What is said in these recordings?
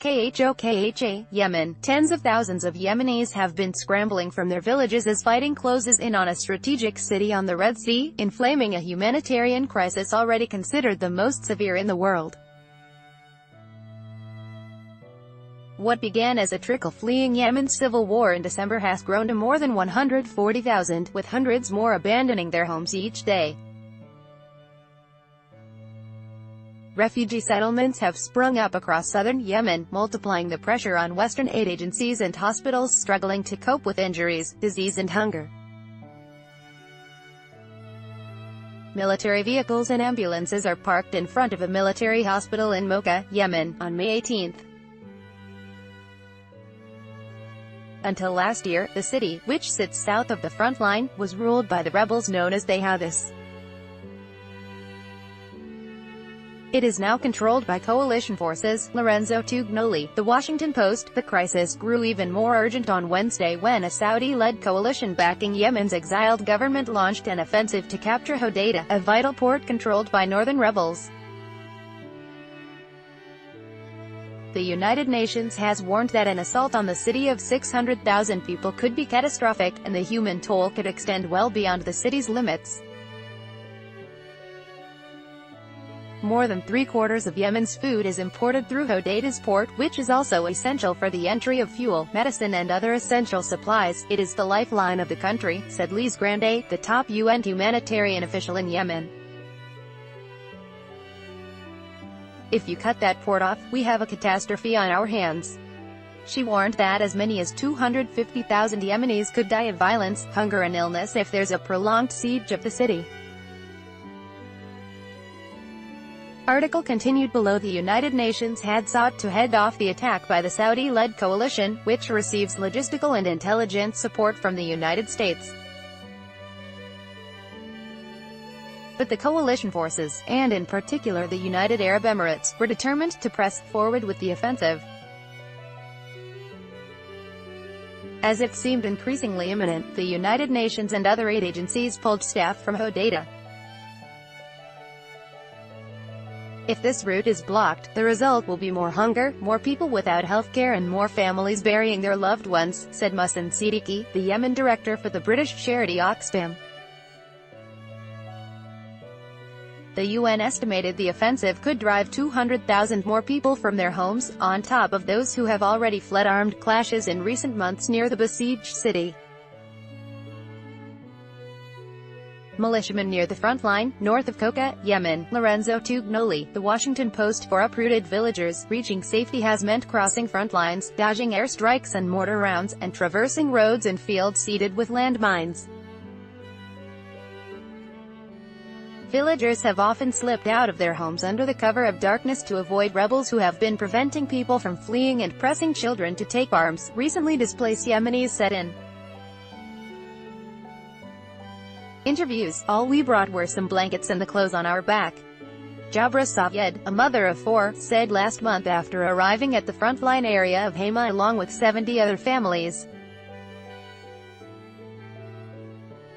KHOKHA, Yemen. Tens of thousands of Yemenis have been scrambling from their villages as fighting closes in on a strategic city on the Red Sea, inflaming a humanitarian crisis already considered the most severe in the world. What began as a trickle fleeing Yemen's civil war in December has grown to more than 140,000, with hundreds more abandoning their homes each day. Refugee settlements have sprung up across southern Yemen, multiplying the pressure on Western aid agencies and hospitals struggling to cope with injuries, disease and hunger. Military vehicles and ambulances are parked in front of a military hospital in Mocha, Yemen, on May 18. Until last year, the city, which sits south of the front line, was ruled by the rebels known as the Houthis. It is now controlled by coalition forces. Lorenzo Tugnoli, The Washington Post. The crisis grew even more urgent on Wednesday when a Saudi-led coalition backing Yemen's exiled government launched an offensive to capture Hodeidah, a vital port controlled by northern rebels. The United Nations has warned that an assault on the city of 600,000 people could be catastrophic, and the human toll could extend well beyond the city's limits. More than three-quarters of Yemen's food is imported through Hodeidah's port, which is also essential for the entry of fuel, medicine and other essential supplies. It is the lifeline of the country, said Lise Grande, the top UN humanitarian official in Yemen. If you cut that port off, we have a catastrophe on our hands. She warned that as many as 250,000 Yemenis could die of violence, hunger and illness if there's a prolonged siege of the city. Article continued below. The United Nations had sought to head off the attack by the Saudi-led coalition, which receives logistical and intelligence support from the United States. But the coalition forces, and in particular the United Arab Emirates, were determined to press forward with the offensive. As it seemed increasingly imminent, the United Nations and other aid agencies pulled staff from Hodeidah. If this route is blocked, the result will be more hunger, more people without health care and more families burying their loved ones, said Muhsin Siddiqui, the Yemen director for the British charity Oxfam. The UN estimated the offensive could drive 200,000 more people from their homes, on top of those who have already fled armed clashes in recent months near the besieged city. Militiamen near the front line, north of Koka, Yemen. Lorenzo Tugnoli, The Washington Post. For uprooted villagers, reaching safety has meant crossing front lines, dodging airstrikes and mortar rounds, and traversing roads and fields seeded with landmines. Villagers have often slipped out of their homes under the cover of darkness to avoid rebels who have been preventing people from fleeing and pressing children to take arms. Recently displaced Yemenis set in interviews. All we brought were some blankets and the clothes on our back. Jabra Savyed, a mother of four, said last month after arriving at the frontline area of Hama along with 70 other families.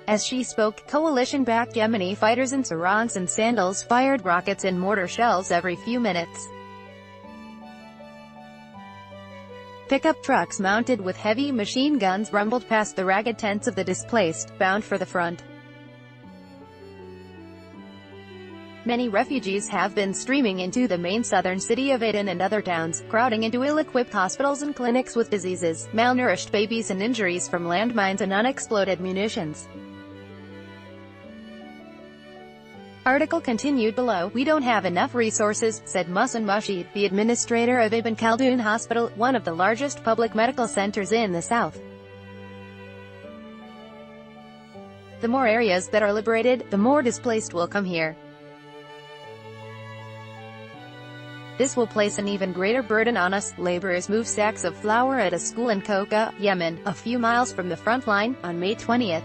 As she spoke, coalition-backed Yemeni fighters in sarongs and sandals fired rockets and mortar shells every few minutes. Pickup trucks mounted with heavy machine guns rumbled past the ragged tents of the displaced, bound for the front. Many refugees have been streaming into the main southern city of Aden and other towns, crowding into ill-equipped hospitals and clinics with diseases, malnourished babies and injuries from landmines and unexploded munitions. Article continued below. We don't have enough resources, said Muhsin Rashid, the administrator of Ibn Khaldun Hospital, one of the largest public medical centers in the south. The more areas that are liberated, the more displaced will come here. This will place an even greater burden on us. Laborers moved sacks of flour at a school in Koka, Yemen, a few miles from the front line, on May 20.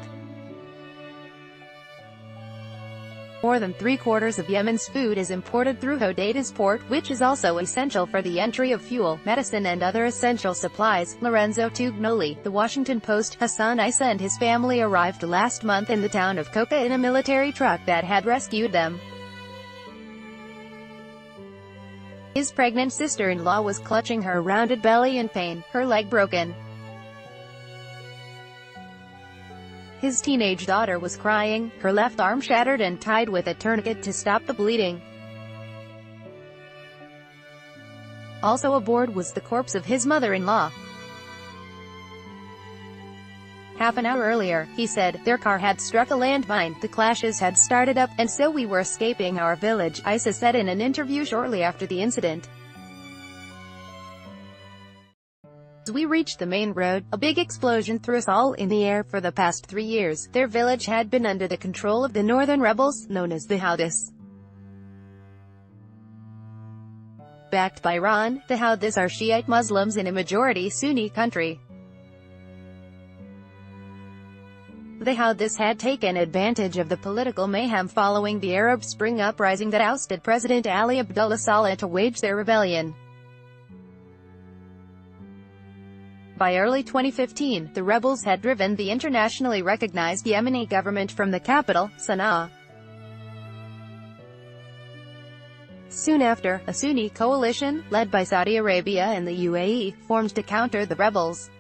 More than three-quarters of Yemen's food is imported through Hodeidah's port, which is also essential for the entry of fuel, medicine and other essential supplies. Lorenzo Tugnoli, The Washington Post. Hassan Isa and his family arrived last month in the town of Koka in a military truck that had rescued them. His pregnant sister-in-law was clutching her rounded belly in pain, her leg broken. His teenage daughter was crying, her left arm shattered and tied with a tourniquet to stop the bleeding. Also aboard was the corpse of his mother-in-law. Half an hour earlier, he said, their car had struck a landmine, the clashes had started up, and so we were escaping our village, Issa said in an interview shortly after the incident. As we reached the main road, a big explosion threw us all in the air. For the past 3 years, their village had been under the control of the northern rebels, known as the Houthis. Backed by Iran, the Houthis are Shiite Muslims in a majority Sunni country. The Houthis had taken advantage of the political mayhem following the Arab Spring uprising that ousted President Ali Abdullah Saleh to wage their rebellion. By early 2015, the rebels had driven the internationally recognized Yemeni government from the capital, Sana'a. Soon after, a Sunni coalition, led by Saudi Arabia and the U.A.E., formed to counter the rebels.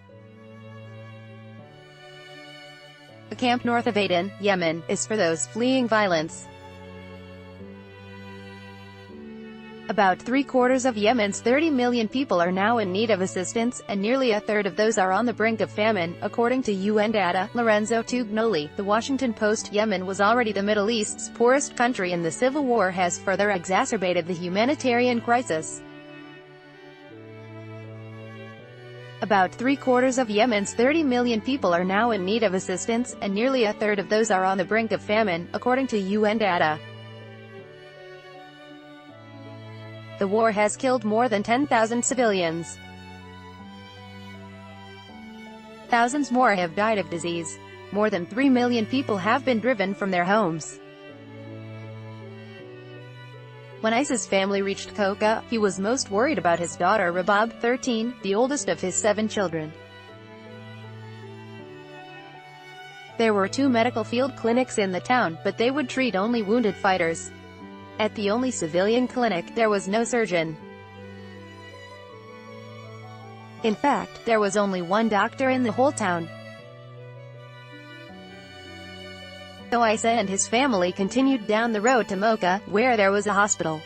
The camp north of Aden, Yemen, is for those fleeing violence. About 3/4 of Yemen's 30 million people are now in need of assistance, and nearly a third of those are on the brink of famine, according to UN data. Lorenzo Tugnoli, The Washington Post. Yemen was already the Middle East's poorest country, and the civil war has further exacerbated the humanitarian crisis. About 3/4 of Yemen's 30 million people are now in need of assistance, and nearly a third of those are on the brink of famine, according to UN data. The war has killed more than 10,000 civilians. Thousands more have died of disease. More than 3 million people have been driven from their homes. When Issa's family reached Koka, he was most worried about his daughter Rabab, 13, the oldest of his 7 children. There were 2 medical field clinics in the town, but they would treat only wounded fighters. At the only civilian clinic, there was no surgeon. In fact, there was only one doctor in the whole town. So Issa and his family continued down the road to Mocha, where there was a hospital.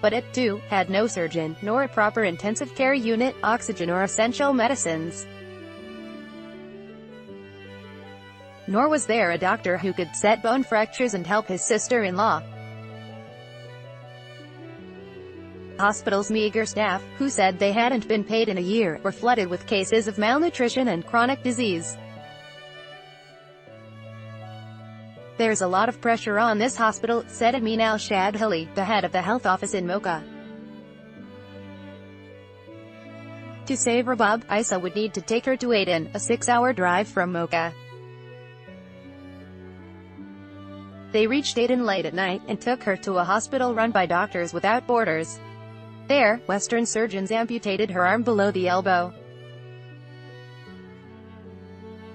But it, too, had no surgeon, nor a proper intensive care unit, oxygen or essential medicines. Nor was there a doctor who could set bone fractures and help his sister-in-law. The hospital's meager staff, who said they hadn't been paid in a year, were flooded with cases of malnutrition and chronic disease. There's a lot of pressure on this hospital, said Amin al-Shadhili, the head of the health office in Mocha. To save Rabab, Issa would need to take her to Aden, a 6-hour drive from Mocha. They reached Aden late at night, and took her to a hospital run by Doctors Without Borders. There, Western surgeons amputated her arm below the elbow.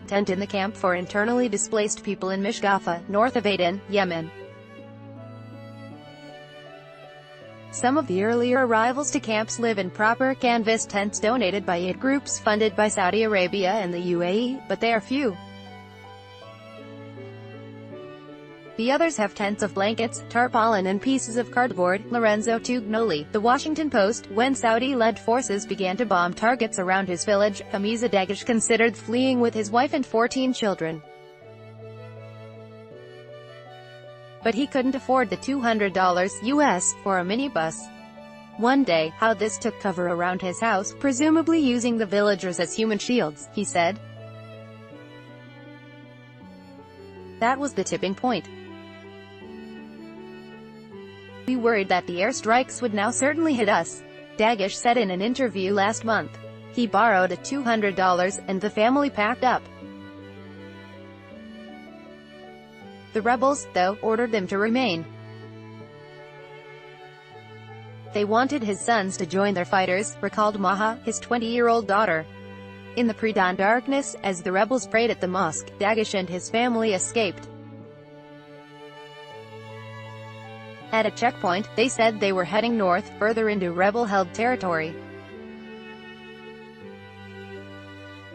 Tent in the camp for internally displaced people in Mishgafa, north of Aden, Yemen. Some of the earlier arrivals to camps live in proper canvas tents donated by aid groups funded by Saudi Arabia and the U.A.E., but they are few. The others have tents of blankets, tarpaulin and pieces of cardboard. Lorenzo Tugnoli, The Washington Post. When Saudi-led forces began to bomb targets around his village, Hamiza Dagesh considered fleeing with his wife and 14 children. But he couldn't afford the $200 US for a minibus. One day, Houthis took cover around his house, presumably using the villagers as human shields, he said. That was the tipping point. We worried that the airstrikes would now certainly hit us, Dagesh said in an interview last month. He borrowed $200, and the family packed up. The rebels, though, ordered them to remain. They wanted his sons to join their fighters, recalled Maha, his 20-year-old daughter. In the pre-dawn darkness, as the rebels prayed at the mosque, Dagesh and his family escaped. At a checkpoint, they said they were heading north, further into rebel-held territory.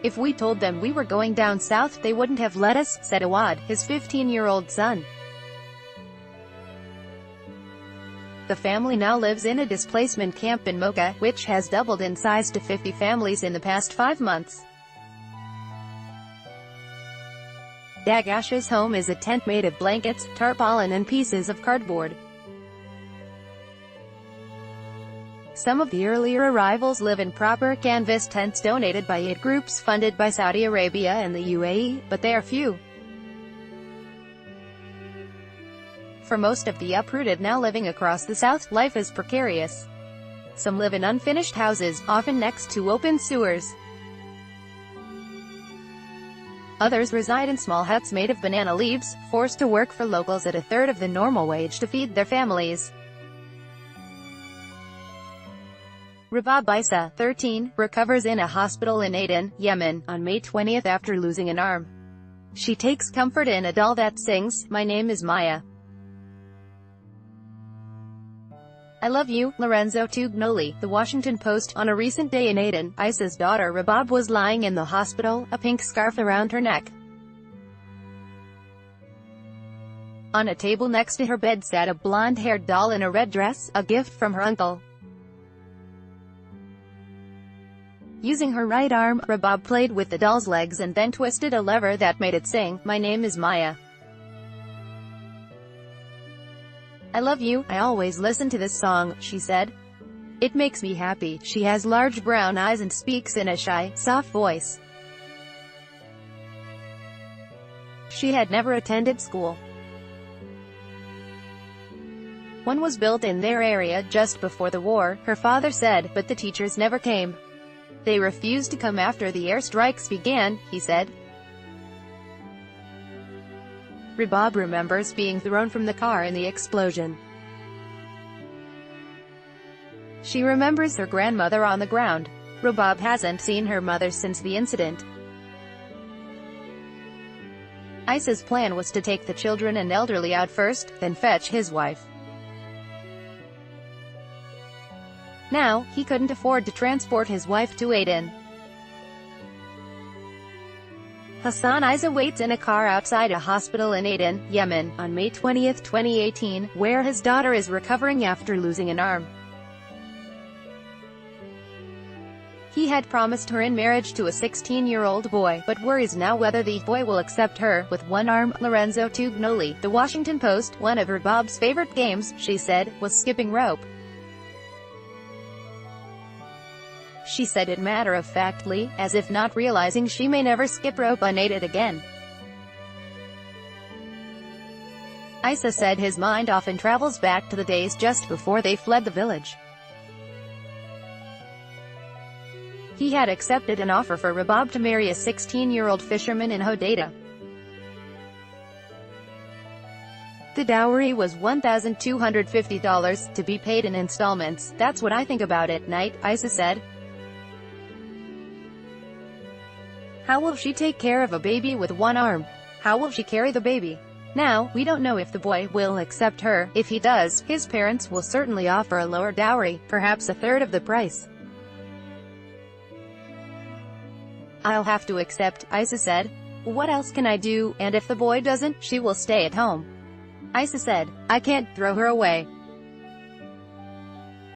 "If we told them we were going down south, they wouldn't have let us," said Awad, his 15-year-old son. The family now lives in a displacement camp in Mocha, which has doubled in size to 50 families in the past 5 months. Dagash's home is a tent made of blankets, tarpaulin and pieces of cardboard. Some of the earlier arrivals live in proper canvas tents donated by aid groups funded by Saudi Arabia and the U.A.E., but they are few. For most of the uprooted now living across the south, life is precarious. Some live in unfinished houses, often next to open sewers. Others reside in small huts made of banana leaves, forced to work for locals at a third of the normal wage to feed their families. Rabab Isa, 13, recovers in a hospital in Aden, Yemen, on May 20 after losing an arm. She takes comfort in a doll that sings, "My name is Maya. I love you." Lorenzo Tugnoli, The Washington Post. On a recent day in Aden, Isa's daughter Rabab was lying in the hospital, a pink scarf around her neck. On a table next to her bed sat a blonde-haired doll in a red dress, a gift from her uncle. Using her right arm, Rabab played with the doll's legs and then twisted a lever that made it sing, "My name is Maya. I love you. I always listen to this song," she said. "It makes me happy." She has large brown eyes and speaks in a shy, soft voice. She had never attended school. One was built in their area just before the war, her father said, but the teachers never came. They refused to come after the airstrikes began, he said. Rabab remembers being thrown from the car in the explosion. She remembers her grandmother on the ground. Rabab hasn't seen her mother since the incident. Isa's plan was to take the children and elderly out first, then fetch his wife. Now, he couldn't afford to transport his wife to Aden. Hassan Isa waits in a car outside a hospital in Aden, Yemen, on May 20, 2018, where his daughter is recovering after losing an arm. He had promised her in marriage to a 16-year-old boy, but worries now whether the boy will accept her, with one arm. Lorenzo Tugnoli, The Washington Post. One of Rabab's favorite games, she said, was skipping rope. She said it matter-of-factly, as if not realizing she may never skip rope unaided again. Isa said his mind often travels back to the days just before they fled the village. He had accepted an offer for Rabab to marry a 16-year-old fisherman in Hodeidah. The dowry was $1,250, to be paid in installments. "That's what I think about it, night," Isa said. How will she take care of a baby with one arm? How will she carry the baby? Now, we don't know if the boy will accept her. If he does, his parents will certainly offer a lower dowry, perhaps a third of the price. I'll have to accept, Isa said. What else can I do? And if the boy doesn't, she will stay at home. Isa said, I can't throw her away.